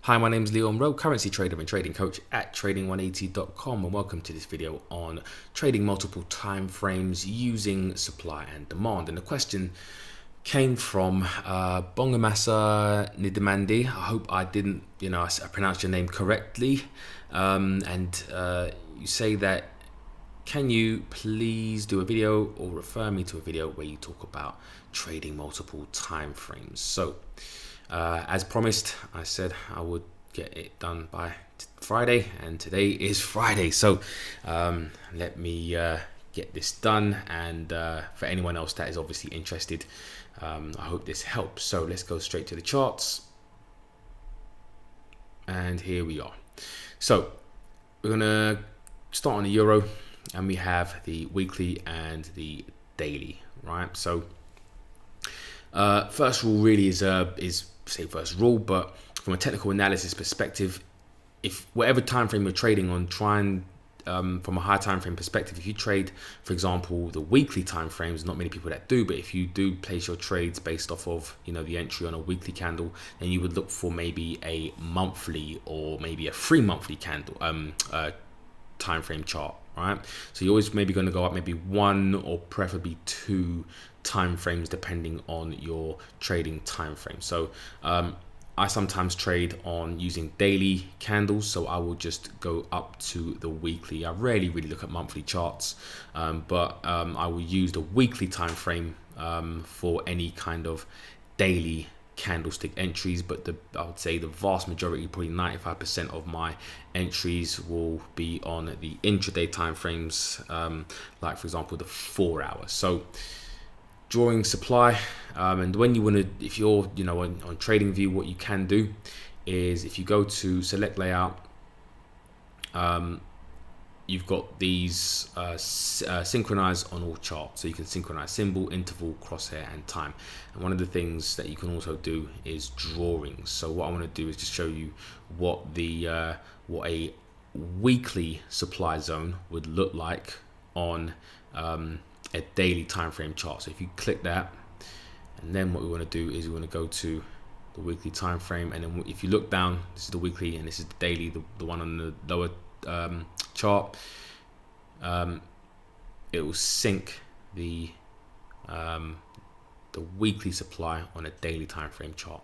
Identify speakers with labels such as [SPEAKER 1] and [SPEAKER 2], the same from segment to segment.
[SPEAKER 1] Hi, my name is Leon Rowe, currency trader and trading coach at trading180.com, and welcome to this video on trading multiple time frames using supply and demand. And the question came from Bongamassa Nidamandi. I hope I didn't, I pronounced your name correctly. You say that, can you please do a video or refer me to a video where you talk about trading multiple time frames? So as promised, I said I would get it done by Friday, and today is Friday. So let me get this done. And for anyone else that is obviously interested, I hope this helps. So let's go straight to the charts. And here we are. So we're going to start on the euro, and we have the weekly and the daily, right? So first rule really is first rule, but from a technical analysis perspective, if whatever time frame you're trading on, try and from a high time frame perspective, if you trade, for example, the weekly time frames, not many people that do, but if you do place your trades based off of the entry on a weekly candle, then you would look for maybe a monthly or maybe a 3-monthly candle time frame chart, right? So you're always maybe going to go up maybe 1 or preferably 2 time frames depending on your trading time frame. So I sometimes trade on using daily candles, so I will just go up to the weekly. I rarely really look at monthly charts, but I will use the weekly time frame for any kind of daily candlestick entries. But I would say the vast majority, probably 95% of my entries will be on the intraday time frames, like for example the 4 hours. So drawing supply, and when you want to, if you're on trading view, what you can do is if you go to select layout, you've got these synchronize on all charts, so you can synchronize symbol, interval, crosshair, and time. And one of the things that you can also do is drawings. So what I want to do is just show you what what a weekly supply zone would look like on a daily time frame chart. So if you click that, and then what we want to do is we want to go to the weekly time frame, and then if you look down, this is the weekly and this is the daily, the one on the lower chart. It will sync the weekly supply on a daily time frame chart.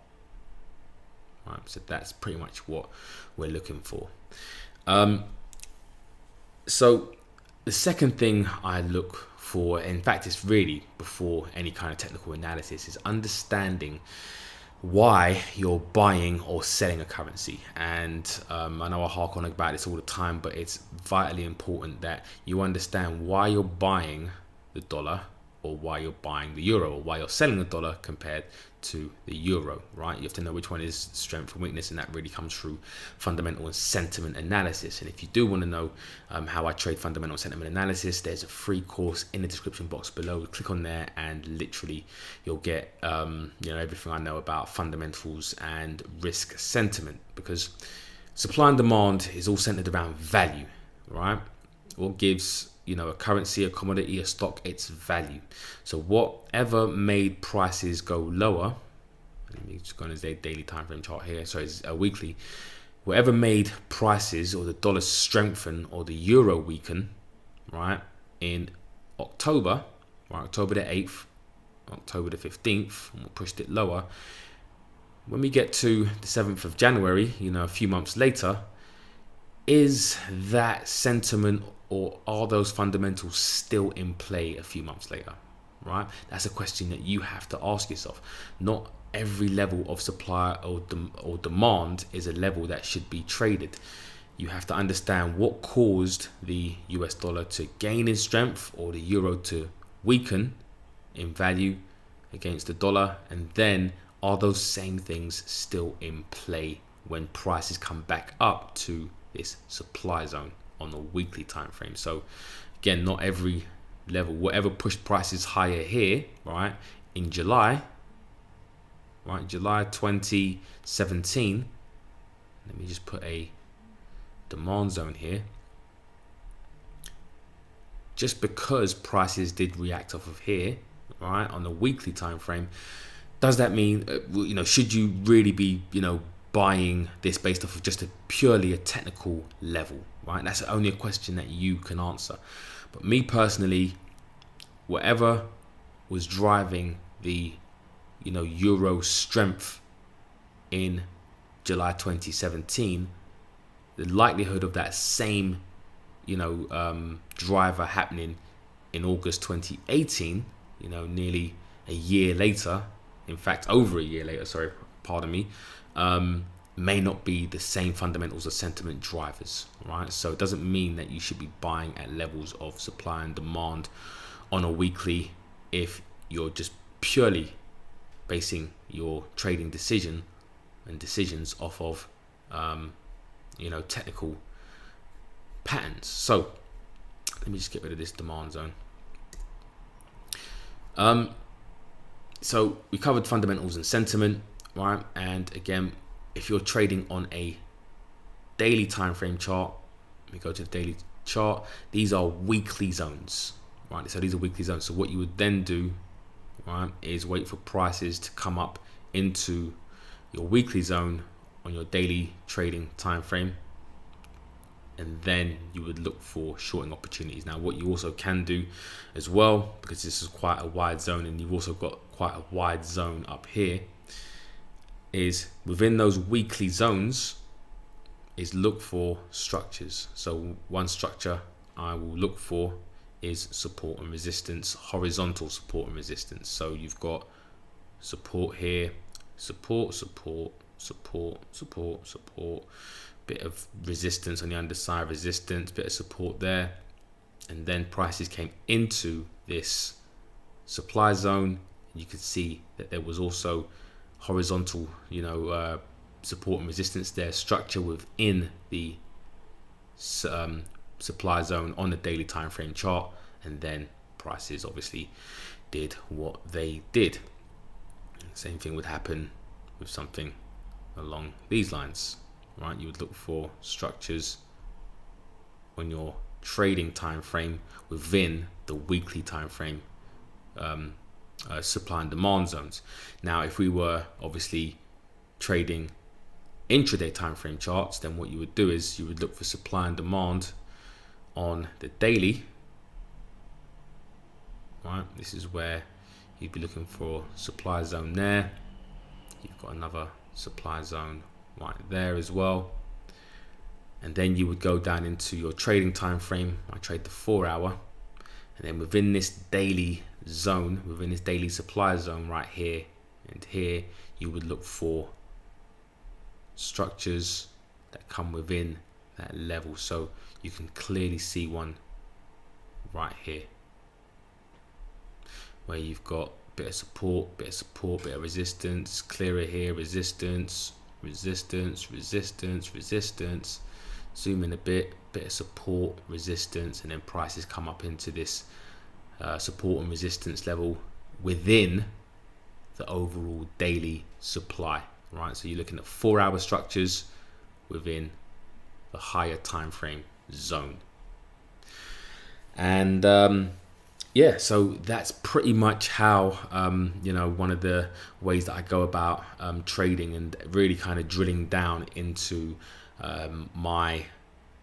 [SPEAKER 1] Right, so that's pretty much what we're looking for. So the second thing I look for, in fact it's really before any kind of technical analysis, is understanding why you're buying or selling a currency. And I know I hark on about this all the time, but it's vitally important that you understand why you're buying the dollar, or why you're buying the euro, or why you're selling the dollar compared to the euro, right? You have to know which one is strength and weakness, and that really comes through fundamental and sentiment analysis. And if you do want to know how I trade fundamental sentiment analysis, there's a free course in the description box below. Click on there and literally you'll get everything I know about fundamentals and risk sentiment, because supply and demand is all centered around value, right? What gives a currency, a commodity, a stock, its value. So whatever made prices go lower, let me just go on a daily time frame chart here, so it's a weekly, whatever made prices or the dollar strengthen or the euro weaken, right, in October, right, October the 8th, October the 15th, and we pushed it lower. When we get to the 7th of January, a few months later, is that sentiment or are those fundamentals still in play a few months later, right? That's a question that you have to ask yourself. Not every level of supply or demand is a level that should be traded. You have to understand what caused the US dollar to gain in strength or the euro to weaken in value against the dollar, and then are those same things still in play when prices come back up to this supply zone on the weekly time frame. So again, not every level, whatever pushed prices higher here, right, in July, right, July 2017, let me just put a demand zone here. Just because prices did react off of here, right, on the weekly time frame, does that mean should you really be buying this based off of just purely a technical level, right? That's only a question that you can answer. But me personally, whatever was driving the euro strength in July 2017, the likelihood of that same driver happening in August 2018, nearly a year later, in fact over a year later, sorry, pardon me, may not be the same fundamentals of sentiment drivers, right? So it doesn't mean that you should be buying at levels of supply and demand on a weekly if you're just purely basing your trading decisions off of technical patterns. So let me just get rid of this demand zone. So we covered fundamentals and sentiment, right? And again, if you're trading on a daily time frame chart, we go to the daily chart, these are weekly zones, right? So these are weekly zones. So what you would then do, right, is wait for prices to come up into your weekly zone on your daily trading time frame, and then you would look for shorting opportunities. Now what you also can do as well, because this is quite a wide zone and you've also got quite a wide zone up here, is within those weekly zones is look for structures. So one structure I will look for is support and resistance, horizontal support and resistance. So you've got support here, support, bit of resistance on the underside, resistance, bit of support there, and then prices came into this supply zone, and you could see that there was also horizontal support and resistance there, structure within the supply zone on the daily time frame chart, and then prices obviously did what they did. Same thing would happen with something along these lines, right? You would look for structures on your trading time frame within the weekly time frame supply and demand zones. Now if we were obviously trading intraday time frame charts, then what you would do is you would look for supply and demand on the daily, right? This is where you'd be looking for supply zone there. You've got another supply zone right there as well, and then you would go down into your trading time frame. I trade the 4 hour, and then within this daily zone, within this daily supply zone right here and here, you would look for structures that come within that level. So you can clearly see one right here where you've got bit of support, bit of resistance, clearer here, resistance, zoom in a bit of support, resistance, and then prices come up into this support and resistance level within the overall daily supply, right? So you're looking at 4 hour structures within the higher time frame zone. And yeah, so that's pretty much how one of the ways that I go about trading, and really kind of drilling down into my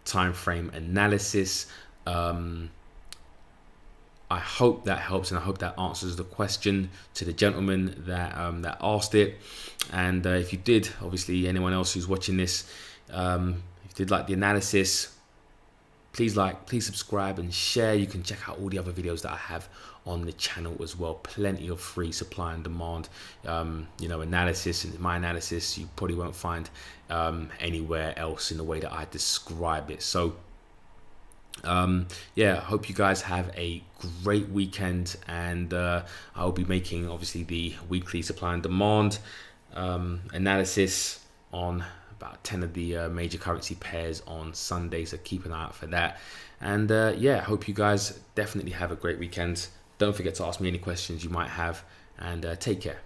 [SPEAKER 1] time frame analysis. I hope that helps, and I hope that answers the question to the gentleman that that asked it. And if you did, obviously anyone else who's watching this, if you did like the analysis, please subscribe and share. You can check out all the other videos that I have on the channel as well. Plenty of free supply and demand analysis, and my analysis you probably won't find anywhere else in the way that I describe it. So yeah, I hope you guys have a great weekend, and I'll be making obviously the weekly supply and demand analysis on about 10 of the major currency pairs on Sunday, so keep an eye out for that. And yeah, hope you guys definitely have a great weekend. Don't forget to ask me any questions you might have, and take care.